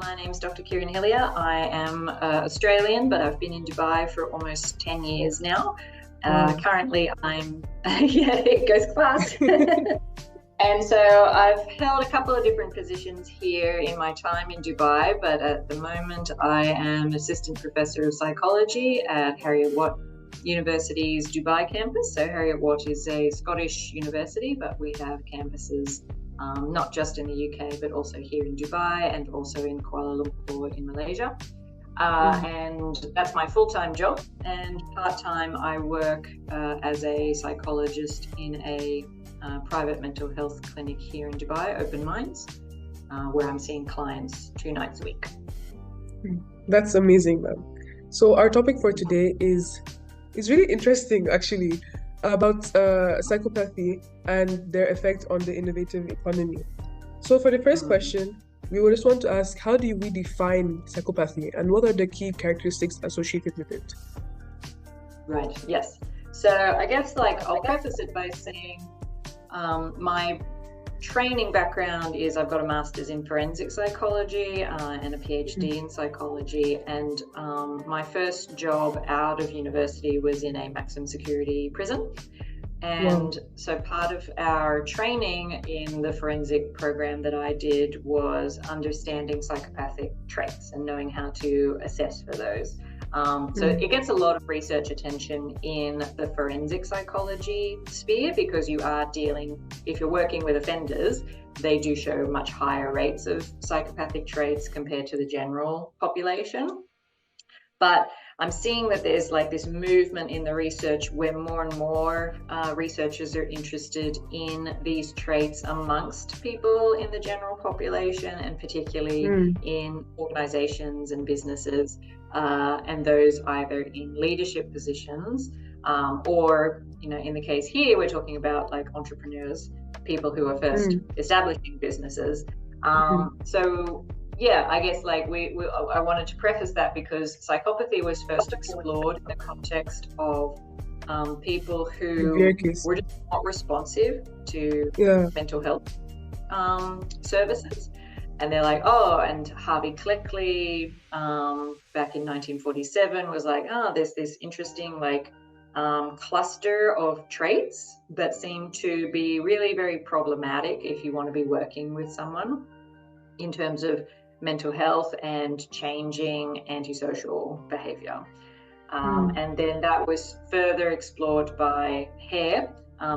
My name's Dr. Kirin Hilliar. I am Australian, but I've been in Dubai for almost 10 years now. Currently, I'm, yeah, it goes fast. And so I've held a couple of different positions here in my time in Dubai, but at the moment I am Assistant Professor of Psychology at Herriot-Watt University's Dubai campus. So Herriot-Watt is a Scottish university, but we have campuses not just in the UK, but also here in Dubai and also in Kuala Lumpur in Malaysia. And that's my full-time job. And part-time, I work as a psychologist in a private mental health clinic here in Dubai, Open Minds, where I'm seeing clients 2 nights a week. That's amazing, ma'am. So our topic for today is really interesting, actually, about psychopathy and their effect on the innovative economy. So for the first question, we would just want to ask, how do we define psychopathy and what are the key characteristics associated with it? Right, yes. So I guess I'll preface it by saying my training background is I've got a master's in forensic psychology and a PhD in psychology, and my first job out of university was in a maximum security prison. And so part of our training in the forensic program that I did was understanding psychopathic traits and knowing how to assess for those. So it gets a lot of research attention in the forensic psychology sphere because you are dealing, if you're working with offenders, they do show much higher rates of psychopathic traits compared to the general population. But I'm seeing that there's this movement in the research where more and more researchers are interested in these traits amongst people in the general population, and particularly in organizations and businesses, and those either in leadership positions or, in the case here, we're talking about entrepreneurs, people who are first establishing businesses. So yeah, I guess I wanted to preface that because psychopathy was first explored in the context of people who were just not responsive to mental health services. And they're and Harvey Cleckley back in 1947 was there's this interesting cluster of traits that seem to be really very problematic if you want to be working with someone in terms of mental health and changing antisocial behavior. And then that was further explored by Hare,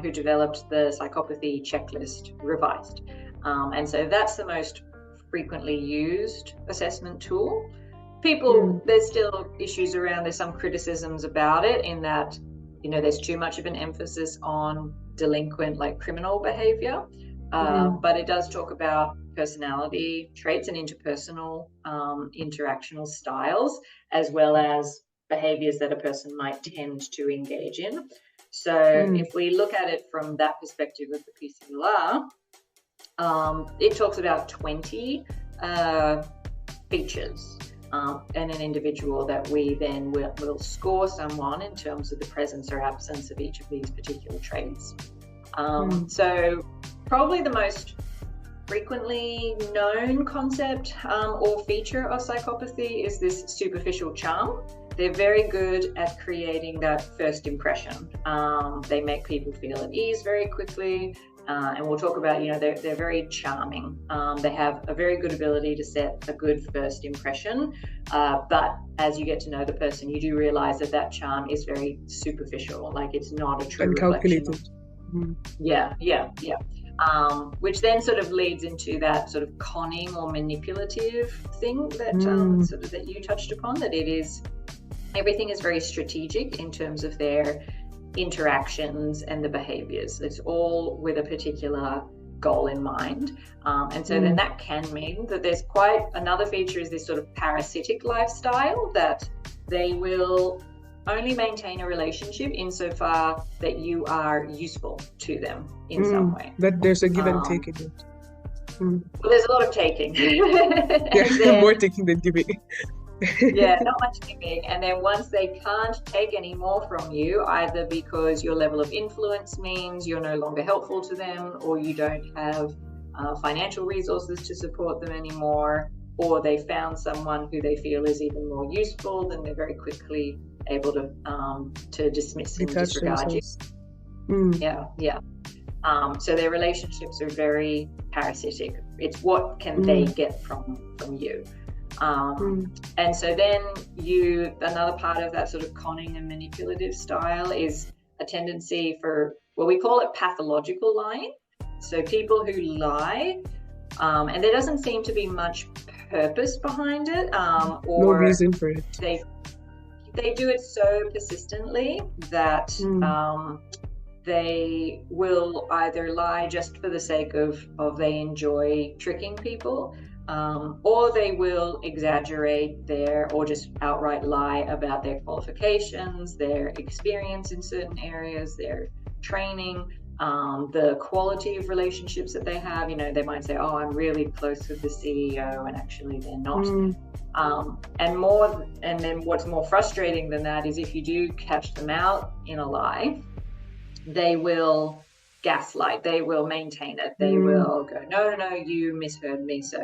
who developed the psychopathy checklist revised. And so that's the most frequently used assessment tool. There's still issues around, there's some criticisms about it in that, there's too much of an emphasis on delinquent, criminal behavior. But it does talk about personality traits and interpersonal interactional styles, as well as behaviors that a person might tend to engage in. So if we look at it from that perspective of the PCLR, it talks about 20 features in an individual that we then will score someone in terms of the presence or absence of each of these particular traits. So probably the most frequently known concept or feature of psychopathy is this superficial charm. They're very good at creating that first impression. They make people feel at ease very quickly. And we'll talk about, they're very charming. They have a very good ability to set a good first impression. But as you get to know the person, you do realize that charm is very superficial. It's not a true calculated. Yeah. Which then sort of leads into that sort of conning or manipulative thing that that you touched upon, that everything is very strategic in terms of their interactions and the behaviors. It's all with a particular goal in mind. And so then that can mean that there's quite another feature is this sort of parasitic lifestyle, that they will only maintain a relationship insofar that you are useful to them in some way. That there's a give and take in it. Well, there's a lot of taking. More taking than giving. Yeah, not much giving. And then once they can't take any more from you, either because your level of influence means you're no longer helpful to them, or you don't have financial resources to support them anymore, or they found someone who they feel is even more useful, then they're very quickly able to dismiss and Detach disregard you. themselves. Yeah. So their relationships are very parasitic. It's what can they get from you. And so then another part of that sort of conning and manipulative style is a tendency for, well, we call it pathological lying. So people who lie, and there doesn't seem to be much purpose behind it, or no reason for it. They do it so persistently that they will either lie just for the sake of they enjoy tricking people, or they will exaggerate or just outright lie about their qualifications, their experience in certain areas, their training, the quality of relationships that they have. They might say, oh, I'm really close with the CEO, and actually they're not. And then what's more frustrating than that is if you do catch them out in a lie, they will gaslight, they will maintain it, they will go, no, you misheard me, so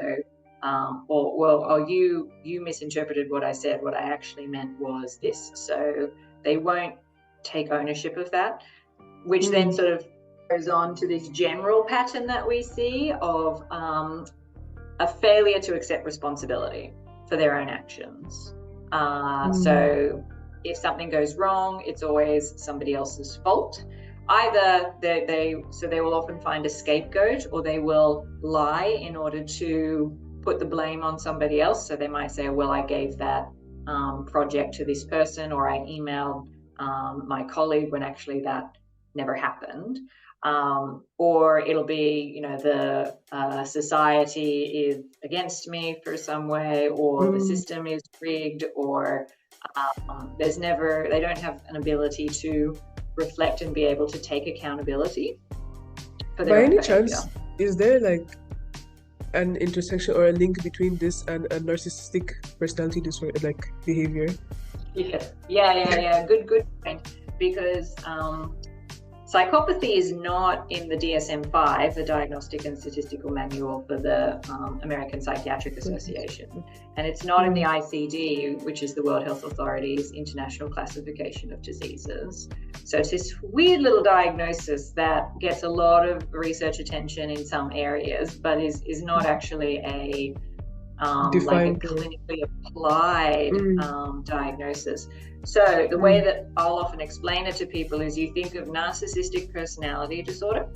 you misinterpreted what I said, what I actually meant was this. So they won't take ownership of that, which then sort of goes on to this general pattern that we see of a failure to accept responsibility for their own actions. So if something goes wrong, it's always somebody else's fault. Either they will often find a scapegoat, or they will lie in order to put the blame on somebody else. So they might say, well, I gave that project to this person, or I emailed my colleague when actually that never happened. Or it'll be, the society is against me for some way, or the system is rigged, or they don't have an ability to reflect and be able to take accountability for their own behavior. Chance, is there like an intersection or a link between this and a narcissistic personality disorder, like behavior? Yeah. Good point. Because psychopathy is not in the DSM-5, the Diagnostic and Statistical Manual for the American Psychiatric Association, and it's not in the ICD, which is the World Health Authority's International Classification of Diseases. So it's this weird little diagnosis that gets a lot of research attention in some areas, but is not actually a clinically applied diagnosis. So the way that I'll often explain it to people is you think of narcissistic personality disorder.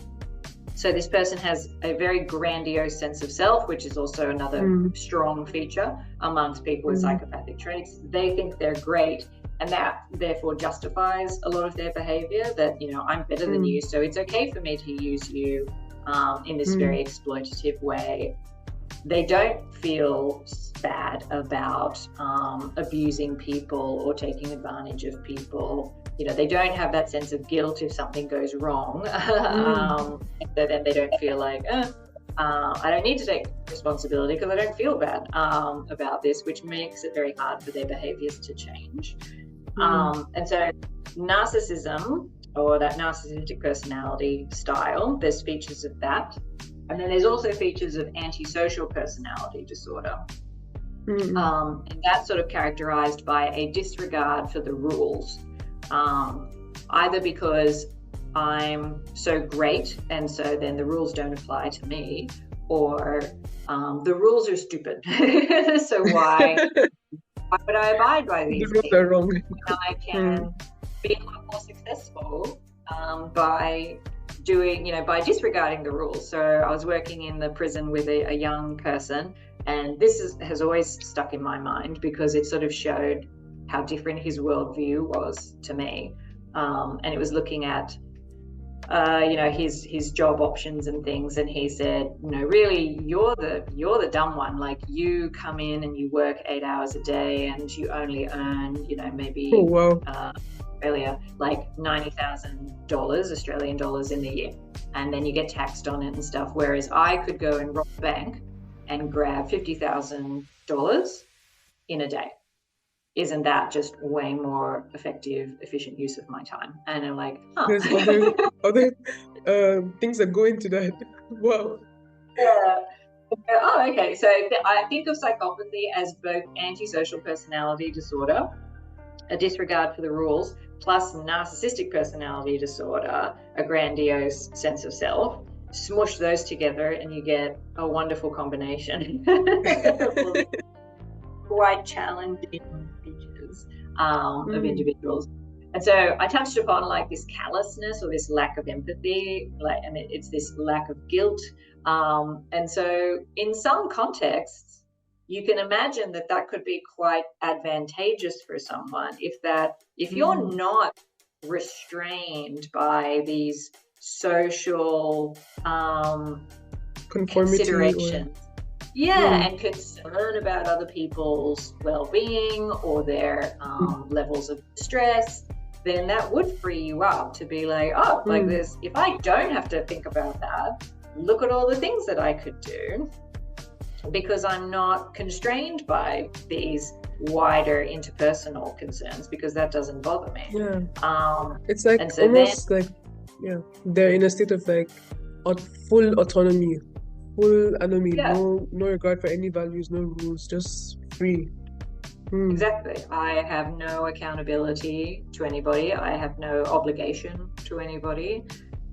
So this person has a very grandiose sense of self, which is also another strong feature amongst people with psychopathic traits. They think they're great, and that therefore justifies a lot of their behavior, that, I'm better than you, so it's okay for me to use you in this very exploitative way. They don't feel bad about abusing people or taking advantage of people. They don't have that sense of guilt if something goes wrong. So then they don't feel like, I don't need to take responsibility because I don't feel bad about this, which makes it very hard for their behaviors to change. And so narcissism, or that narcissistic personality style, there's features of that. And then there's also features of antisocial personality disorder. And that's sort of characterized by a disregard for the rules, either because I'm so great and so then the rules don't apply to me, or the rules are stupid. So why would I abide by these things? The rules are wrong. I can be a lot more successful by disregarding the rules. So I was working in the prison with a young person, and this has always stuck in my mind because it sort of showed how different his worldview was to me. And it was looking at, his job options and things. And he said, really, you're the dumb one. Like, you come in and you work 8 hours a day and you only earn, maybe Australia, like $90,000 Australian dollars in the year, and then you get taxed on it and stuff, whereas I could go and rob a bank and grab $50,000 in a day. Isn't that just way more effective, efficient use of my time? And I'm like, there's other things that go into that. Wow. Yeah. Oh, okay. So I think of psychopathy as both antisocial personality disorder, a disregard for the rules, plus narcissistic personality disorder, a grandiose sense of self. Smush those together and you get a wonderful combination. Quite challenging features of individuals. And so I touched upon like this callousness or this lack of empathy, and it's this lack of guilt. And so in some contexts, you can imagine that could be quite advantageous for someone if you're not restrained by these social considerations. And concern about other people's well-being or their levels of stress, then that would free you up to be like, like this, if I don't have to think about that, look at all the things that I could do because I'm not constrained by these wider interpersonal concerns, because that doesn't bother me. It's like almost like they're in a state of like full autonomy, no regard for any values, no rules, just free. Exactly. I have no accountability to anybody. I have no obligation to anybody.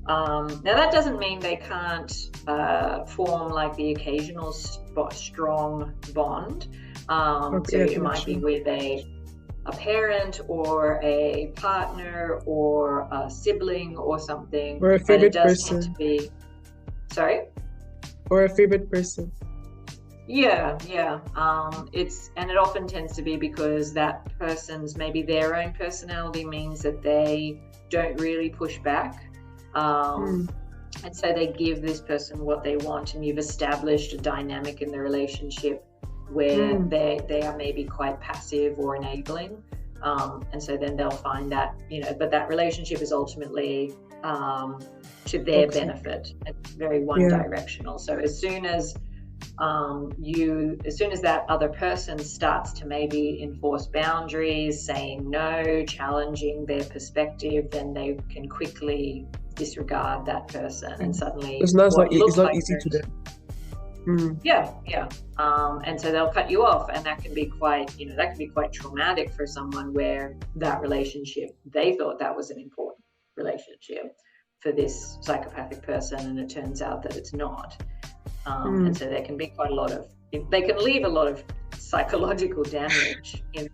Now that doesn't mean they can't form like the occasional strong bond. So it might be with a parent or a partner or a sibling or something. Or a favorite person. Tend to be... Sorry? Or a favorite person. It often tends to be because that person's maybe their own personality means that they don't really push back. And so they give this person what they want, and you've established a dynamic in the relationship where they are maybe quite passive or enabling. And so then they'll find that, but that relationship is ultimately to their benefit. It's very one-directional. So as soon as that other person starts to maybe enforce boundaries, saying no, challenging their perspective, then they can quickly disregard that person, and suddenly it's not easy to do. And so they'll cut you off, and that can be quite traumatic for someone where that relationship, they thought that was an important relationship for this psychopathic person, and it turns out that it's not. And so there can be quite a lot of, they can leave a lot of psychological damage in